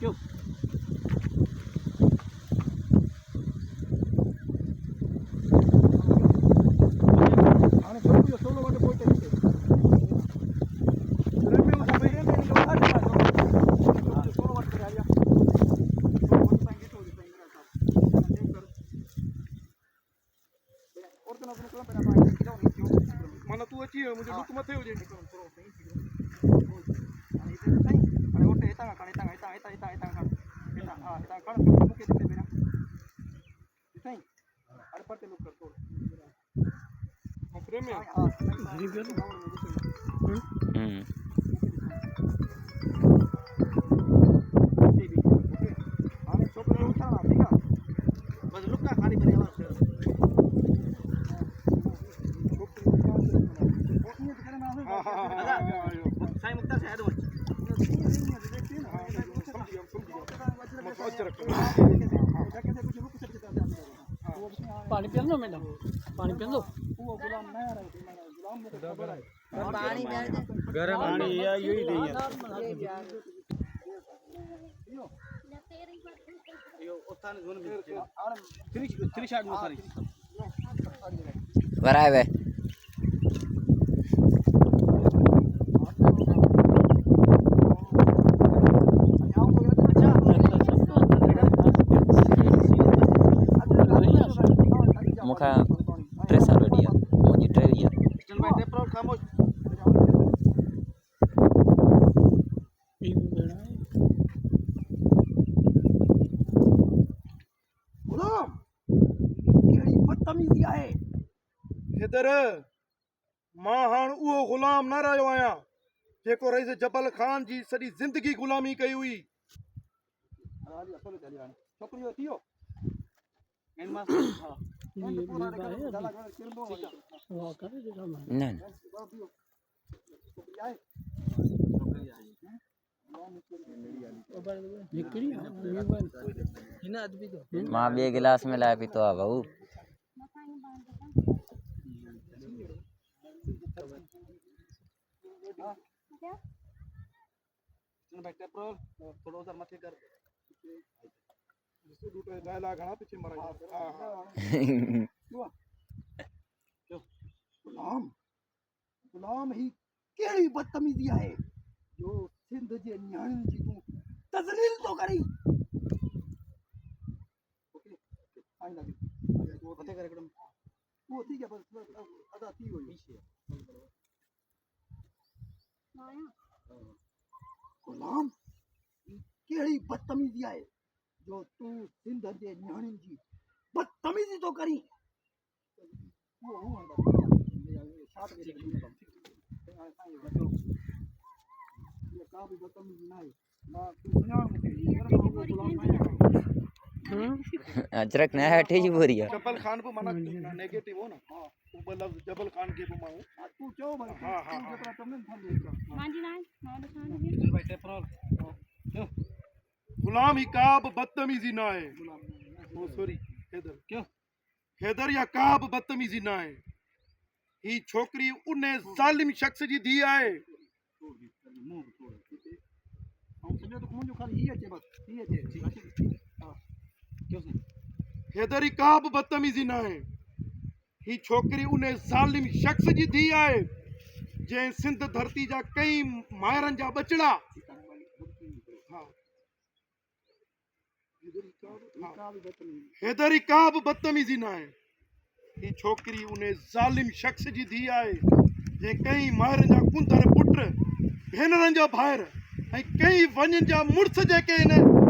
क्यों आने छोकरियो सोलो वाटे पोइटे दिते रेमे उस भाई रेमे लो खाते का सोलो वाटे करे आया सोलो वाटे संगीत हो दिते इंद्रा साहब और तो ना अपने को पेरा पाए किलो नहीं क्यों माना तू अच्छी है मुझे लुक मत हो जे पानी पियो ना मैडम पानी पियो दो पानी गरम पानी या यही देंगे यो ओथान जोन में थ्री शॉट में सारी बराबर है मुखा ट्रेस आलरेडी मुझे ट्रेस दिया चल भाई टेप रोल खामोश गुलाम केड़ी बदतमीजी आहे इधर मां हाण उहो गुलाम न रहियो आहियां जेको रईस जबल खान जी सॼी ज़िंदगी गुलामी कई हुई छोकिरियो थियो ना मां बे गिलास में लाए पीतो आ बाबू थोड़ा उधर मथे कर जिसको दूसरे डायलॉग है पीछे मरा हां गुलाम गुलाम ही केड़ी बदतमीजी है जो सिंध जे न्याणियुनि जी तूं तज़लील तो करी ओके आई लगे वो मथे कर एकदम वो ठीक है बस अदा थी हुई गुलाम केड़ी बदतमीजी है जो तू सिंध जे न्याणियुनि जी बदतमीजी तो करी वो शाट के ये का भी बदतमीजी ना है ना तू सुनाओ अजरक ना है ठीक बोरी है जबल खान को मना नेगेटिव हो ना हां तू मतलब जबल खान के को माऊ तू क्यों भाई हां हां जतरा तुमने थान देगा मांजी ना मां खान चल भाई टेपरोल गुलाम ही काब बदतमीजी ना है ओ सॉरी हैदर क्यों हैदर या काब बदतमीजी ना है ही छोकरी उन्हें जालिम शख्स जी दी आए हैदर ही काब बदतमीजी ना है ही छोकरी उन्हें जालिम शख्स जी दी आए जे सिंध धरती जा कई मायरन जा बचड़ा हैदर ही काब बदतमीजी ना है ही छोकरी उन्हें जालिम शख्स जी दी आए जे कई मायरन जा कुंदर पुट भेनरन जा भाइर ऐं कई वञनि जा मुड़स जेके आहिनि